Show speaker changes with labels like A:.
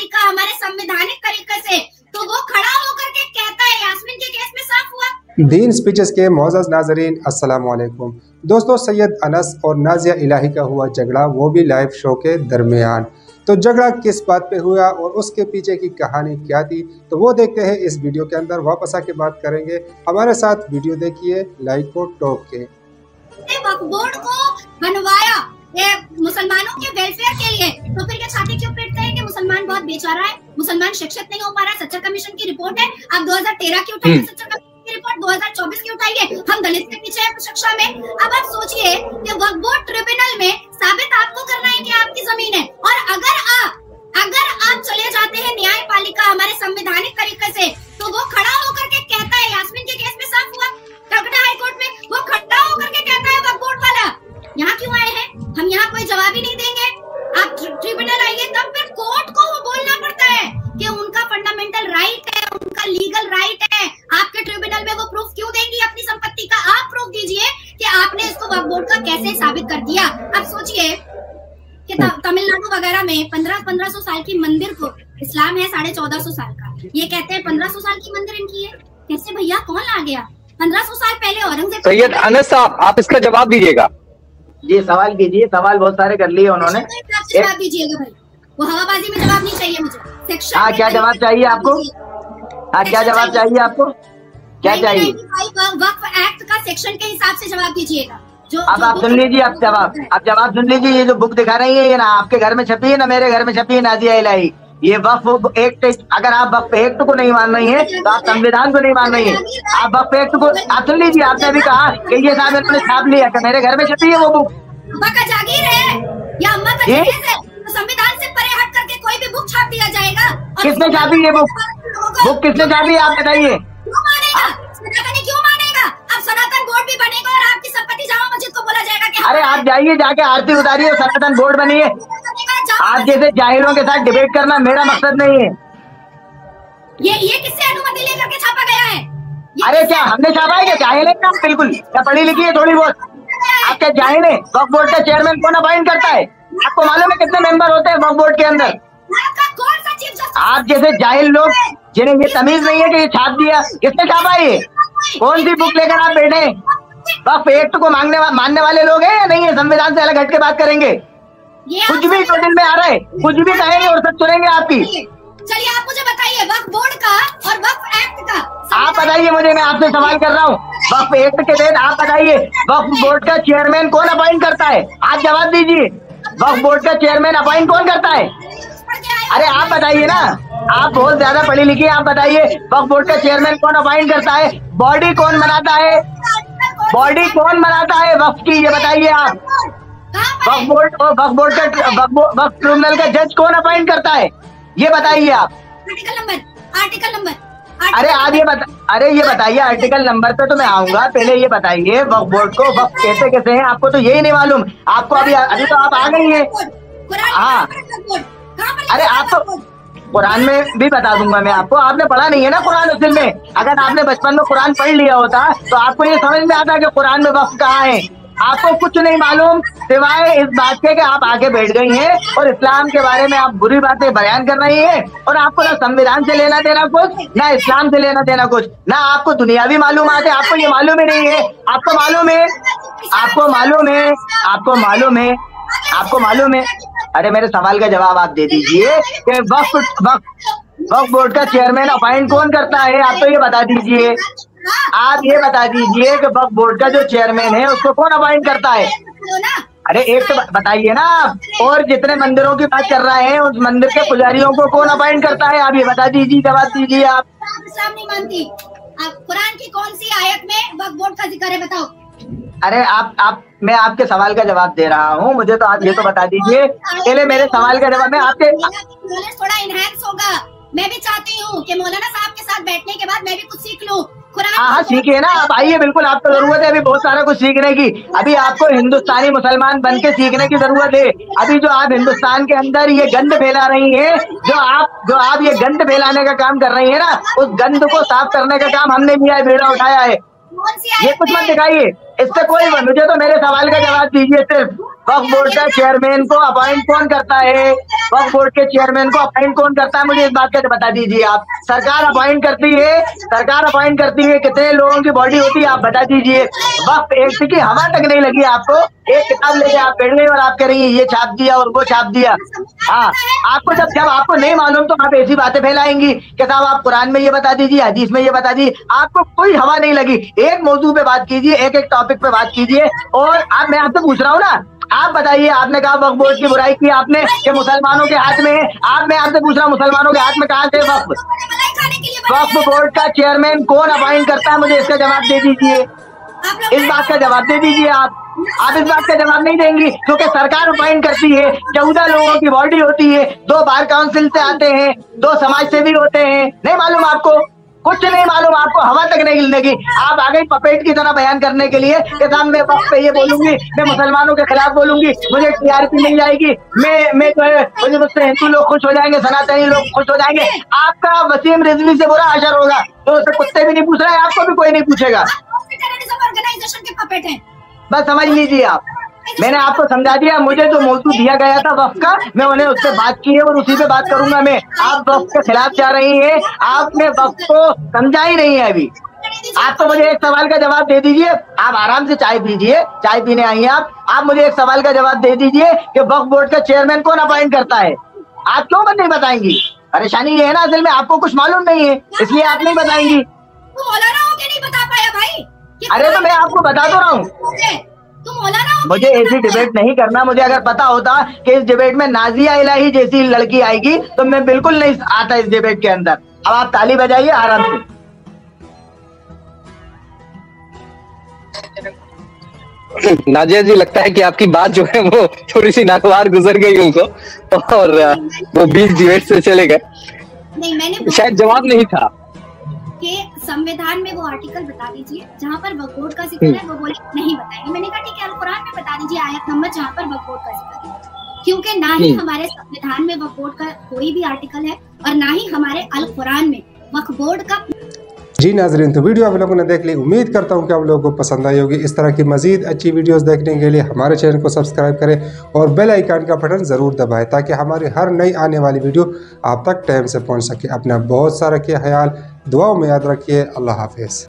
A: न्यायपालिका हमारे संवैधानिक तरीके से, तो वो खड़ा होकर के कहता है, यास्मीन के केस में साफ हुआ।
B: दीन स्पीचेस के मोअज़्ज़ज़ नाज़रीन, अस्सलाम वालेकुम। दोस्तों, सैयद अनस और नाज़िया इलाही का हुआ झगड़ा, वो भी लाइव शो के दरमियान। तो झगड़ा किस बात पे हुआ और उसके पीछे की कहानी क्या थी, तो वो देखते हैं इस वीडियो के अंदर। वापस आके बात करेंगे। हमारे साथ वीडियो देखिए लाइक को टॉप के।
A: वक्फ बोर्ड को बनवाया ये मुसलमानों के वेलफेयर के लिए, तो फिर ये छाती क्यों पीटते हैं कि मुसलमान बहुत बेचारा है, मुसलमान शिक्षित नहीं हो पा रहा है। सच्चर कमीशन की रिपोर्ट है, अब 2013 की उठाई है सच्चर कमीशन की रिपोर्ट, 2024 की उठाई है, हम दलित के पीछे है शिक्षा में। अब आप सोचिए कि वक्फ बोर्ड ट्रिब्यूनल में साबित आपको करना है कि आपकी जमीन है, और अगर आप चले जाते हैं न्यायपालिका हमारे संवैधानिक तरीके से, तो वो खड़ा होकर के कहता है, यास्मीन के केस में साफ हुआ कलकत्ता हाई कोर्ट में, वो खड़ा होकर के कहता है वक्फ बोर्ड वाला, यहाँ क्यों आए हैं, हम यहाँ कोई जवाब ही नहीं देंगे, आप ट्रिब्यूनल आइए। तब फिर कोर्ट को वो बोलना पड़ता है कि उनका फंडामेंटल राइट है, उनका लीगल राइट है। आपके ट्रिब्यूनल में वो प्रूफ क्यों देंगी अपनी संपत्ति का? आप प्रूफ दीजिए कि आपने इसको वक्फ बोर्ड का कैसे साबित कर दिया। अब सोचिए कि तमिलनाडु वगैरह में 1500 साल की मंदिर को, इस्लाम है 1450 साल का, ये कहते हैं 1500 साल की मंदिर इनकी है। कैसे भैया, कौन ला गया? 1500 साल पहले औरंगजेब।
C: सैयद अनस साहब, आप इसका जवाब दीजिएगा।
D: जी सवाल कीजिए, सवाल बहुत सारे कर लिए उन्होंने।
A: जवाब दीजिएगा भाई, वो हवाबाजी में जवाब नहीं चाहिए मुझे। सेक्शन
D: हाँ, क्या जवाब चाहिए आपको? हाँ, क्या जवाब चाहिए आपको? क्या चाहिए?
A: वक्फ एक्ट का सेक्शन के हिसाब से जवाब दीजिएगा।
D: अब आप सुन लीजिए, आप जवाब सुन लीजिए। ये जो बुक दिखा रही है, ये ना आपके घर में छपी है ना मेरे घर में छपी है, नाज़िया इलाही। ये वक्फ एक्ट, अगर आप वक्फ एक्ट को नहीं मान रही है तो आप संविधान को नहीं मान रही है। आप वक्फ एक्ट को, आप सुन लीजिए, आपने भी कहा कि ये साहब इन्होंने छाप लिया, कि मेरे घर में छपी है वो बुक।
A: अम्मा का जागीर है या अम्मा का जागीर है, तो संविधान से परे हट करके कोई भी बुक छाप दिया जाएगा।
D: किसने छापी ये बुक? बुक किसने छापी आप बताइए?
A: क्यों मानेगा सनातनी, क्यों मानेगा? अब सनातन बोर्ड भी बनेगा और आपकी संपत्ति जामा मस्जिद को बोला जाएगा कि
D: अरे आप जाइए, जाके आरती उतारिए, सनातन बोर्ड बनिए। आप जैसे जाहिरों के साथ डिबेट करना मेरा मकसद नहीं है।
A: ये किससे अनुमति लेकर के छापा गया है?
D: अरे क्या हमने छापा है? क्या जाहिल है ना? बिल्कुल, क्या पढ़ी लिखी है थोड़ी बहुत? आप क्या जाहिल है? वक्फ बोर्ड का चेयरमैन कौन अपॉइंट करता है? आपको मालूम है कितने मेंबर होते हैं वक्फ बोर्ड के अंदर? आप जैसे जाहिल लोग जिन्हें ये तमीज नहीं है कि ये छाप दिया, किसने छापा है? ये कौन सी बुक लेकर आप बैठे? वक्फ एक्ट को मानने वाले लोग हैं या नहीं है? संविधान से अलग हट के बात करेंगे? कुछ भी तो दिल में आ रहा है, कुछ भी कहेंगे और सब सुनेंगे आपकी।
A: चलिए आप मुझे बताइए, वक्फ बोर्ड का और वक्फ एक्ट का
D: आप बताइए मुझे, मैं आपसे सवाल कर रहा हूँ। वक्फ एक्ट के तहत आप बताइए, वक्फ बोर्ड का चेयरमैन कौन अपॉइंट करता है? आप जवाब दीजिए, वक्फ बोर्ड का चेयरमैन अपॉइंट कौन करता है? अरे आप बताइए ना, आप बहुत ज्यादा पढ़ी लिखी है, आप बताइए वक्फ बोर्ड का चेयरमैन कौन अपॉइंट करता है? बॉडी कौन बनाता है? बॉडी कौन बनाता है वक्फ की, ये बताइए आप। वक्फ बोर्ड का वक्फ ट्रिब्यूनल का जज कौन अपॉइंट करता है, ये बताइए आप।
A: Article number.
D: अरे आप ये बताइए आर्टिकल नंबर पे तो मैं आऊंगा, पहले ये बताइए वक्फ बोर्ड को वक्फ कहते कैसे हैं? आपको तो यही नहीं मालूम। आपको अभी तो आप आ गई हैं। हाँ, अरे आप तो कुरान में भी बता दूंगा मैं आपको। आपने पढ़ा नहीं है ना कुरान असल में। अगर आपने बचपन में कुरान पढ़ लिया होता तो आपको ये समझ में आता कि कुरान में वक्फ कहाँ है। आपको कुछ नहीं मालूम सिवाय इस बात के कि आप आगे बैठ गई हैं और इस्लाम के बारे में आप बुरी बातें बयान कर रही हैं, और आपको ना संविधान से लेना देना कुछ, ना इस्लाम से लेना देना कुछ, ना आपको दुनियावी मालूमात है। आपको ये मालूम ही नहीं है। आपको मालूम है। अरे मेरे सवाल का जवाब आप दे दीजिए कि वक्फ बोर्ड का चेयरमैन अपॉइंट कौन करता है? आप तो ये बता दीजिए, आप ये बता दीजिए कि वक्फ बोर्ड का जो चेयरमैन है उसको कौन अपॉइंट करता है? अरे एक तो बताइए ना आप। और जितने मंदिरों की बात कर रहे हैं उस मंदिर के पुजारियों को कौन अपॉइंट करता है? आप ये बता दीजिए, जवाब दीजिए आप।
A: इस्लाम नहीं मानती। आप कुरान की कौन सी आयत में वक्फ बोर्ड का जिक्र है, बताओ।
D: अरे मैं आपके सवाल का जवाब दे रहा हूँ, मुझे तो आप ये तो बता दीजिए पहले मेरे सवाल का जवाब। मैं आपके
A: नॉलेज थोड़ा इनहैंस होगा। मैं भी चाहती हूँ कि मौलाना साहब के साथ बैठने के बाद मैं भी कुछ सीख लूँ।
D: हाँ, सीखिए ना आप, आइए, बिल्कुल आपको जरूरत है अभी बहुत सारा कुछ सीखने की। अभी आपको हिंदुस्तानी मुसलमान बन के सीखने की जरूरत है। अभी जो आप हिंदुस्तान के अंदर ये गंद फैला रही हैं, जो आप ये गंद फैलाने का काम कर रही है ना, उस गंद को साफ करने का काम हमने लिया है, बेड़ा उठाया है। ये कुछ मत दिखाइए, इससे कोई, मुझे तो मेरे सवाल का जवाब दीजिए सिर्फ। वक्फ बोर्ड का चेयरमैन को अपॉइंट कौन करता है? वक्फ बोर्ड के चेयरमैन को अपॉइंट कौन करता है? मुझे इस बात का बता दीजिए आप। सरकार अपॉइंट करती है, सरकार अपॉइंट करती है। कितने लोगों की बॉडी होती है आप बता दीजिए। वक्फ एक्ट की हवा तक नहीं लगी आपको। एक किताब लेके आप बैठ गए और आप कह रही है ये छाप दिया और वो छाप दिया। हाँ, आपको जब आपको नहीं मालूम तो आप ऐसी बातें फैलाएंगी कि साहब आप कुरान में ये बता दीजिए, हदीस में ये बता दीजिए। आपको कोई हवा नहीं लगी। एक मौजू पे बात कीजिए, एक एक टॉपिक पे बात कीजिए। और अब मैं आपसे पूछ रहा हूँ ना, आप बताइए, आपने कहा वक्फ बोर्ड की बुराई की आपने कि मुसलमानों के हाथ में है। मैं आपसे पूछ रहा हूँ मुसलमानों के हाथ में कहाँ से वक्फ? वक्फ बोर्ड का चेयरमैन कौन अपॉइंट करता है? मुझे इसका जवाब दे दीजिए। इस बात का जवाब दे दीजिए आप इस बात का जवाब नहीं देंगी क्योंकि सरकार अपॉइंट करती है। 14 लोगों की बॉडी होती है, 2 बार काउंसिल से आते हैं, 2 समाज सेवी होते हैं। नहीं मालूम आपको? कुछ नहीं मालूम आपको, हवा तक नहीं मिलेगी। आप आ गई पपेट की तरह बयान करने के लिए कि साहब मैं वक्त पे ये बोलूंगी, मैं मुसलमानों के खिलाफ बोलूंगी, मुझे टीआरपी मिल जाएगी, मैं जो है मुझसे हिंदू लोग खुश हो जाएंगे, सनातनी लोग खुश हो जाएंगे। आपका वसीम रिजवी से बुरा असर होगा। तो उसे कुत्ते भी नहीं पूछ रहे, आपको भी कोई नहीं पूछेगा। बस समझ लीजिए आप, मैंने आपको समझा दिया। मुझे जो मौजूद दिया गया था वक्फ का, मैं उन्हें उससे बात की है और उसी पे बात करूंगा मैं। आप वक्फ के खिलाफ जा रही हैं, आपने वक्फ को समझा ही नहीं है अभी। आप तो मुझे एक सवाल का जवाब दे दीजिए। आप आराम से चाय पीजिए, चाय पीने आई हैं आप मुझे एक सवाल का जवाब दे दीजिए कि वक्फ बोर्ड का चेयरमैन कौन अपॉइंट करता है? आप क्यों नहीं बताएंगी? परेशानी ये है ना, असल में आपको कुछ मालूम नहीं है, इसलिए आप नहीं बताएंगी।
A: नहीं बता पाया भाई।
D: अरे तो मैं आपको बता तो रहा हूँ, मुझे ऐसी डिबेट नहीं करना। मुझे अगर पता होता कि इस डिबेट में नाजिया इलाही जैसी लड़की आएगी तो मैं बिल्कुल नहीं आता इस डिबेट के अंदर। अब आप ताली बजाइए आराम से।
C: नाजिया जी, लगता है कि आपकी बात जो है वो थोड़ी सी नागवार गुजर गई उनको और वो 20 डिबेट से चले गए।
A: नहीं, मैंने
C: शायद जवाब नहीं था
A: कि संविधान में वो आर्टिकल बता दीजिए जहाँ पर वक्फ बोर्ड का जिक्र है। वो बोले नहीं बताएंगे। मैंने कहा ठीक है, अल कुरान में बता दीजिए आयत नंबर जहाँ पर वक्फ बोर्ड का जिक्र है, क्योंकि ना ही हमारे संविधान में वक्फ बोर्ड का कोई भी आर्टिकल है और ना ही हमारे अल कुरान में वक्फ बोर्ड का।
B: जी नाजरीन, तो वीडियो आप लोगों ने देख ली। उम्मीद करता हूँ कि आप लोगों को पसंद आई होगी। इस तरह की मजीद अच्छी वीडियोस देखने के लिए हमारे चैनल को सब्सक्राइब करें और बेल आइकन का बटन ज़रूर दबाएं ताकि हमारी हर नई आने वाली वीडियो आप तक टाइम से पहुँच सके। अपना बहुत सारा रखिए ख्याल, दुआओं में याद रखिए। अल्लाह हाफिज़।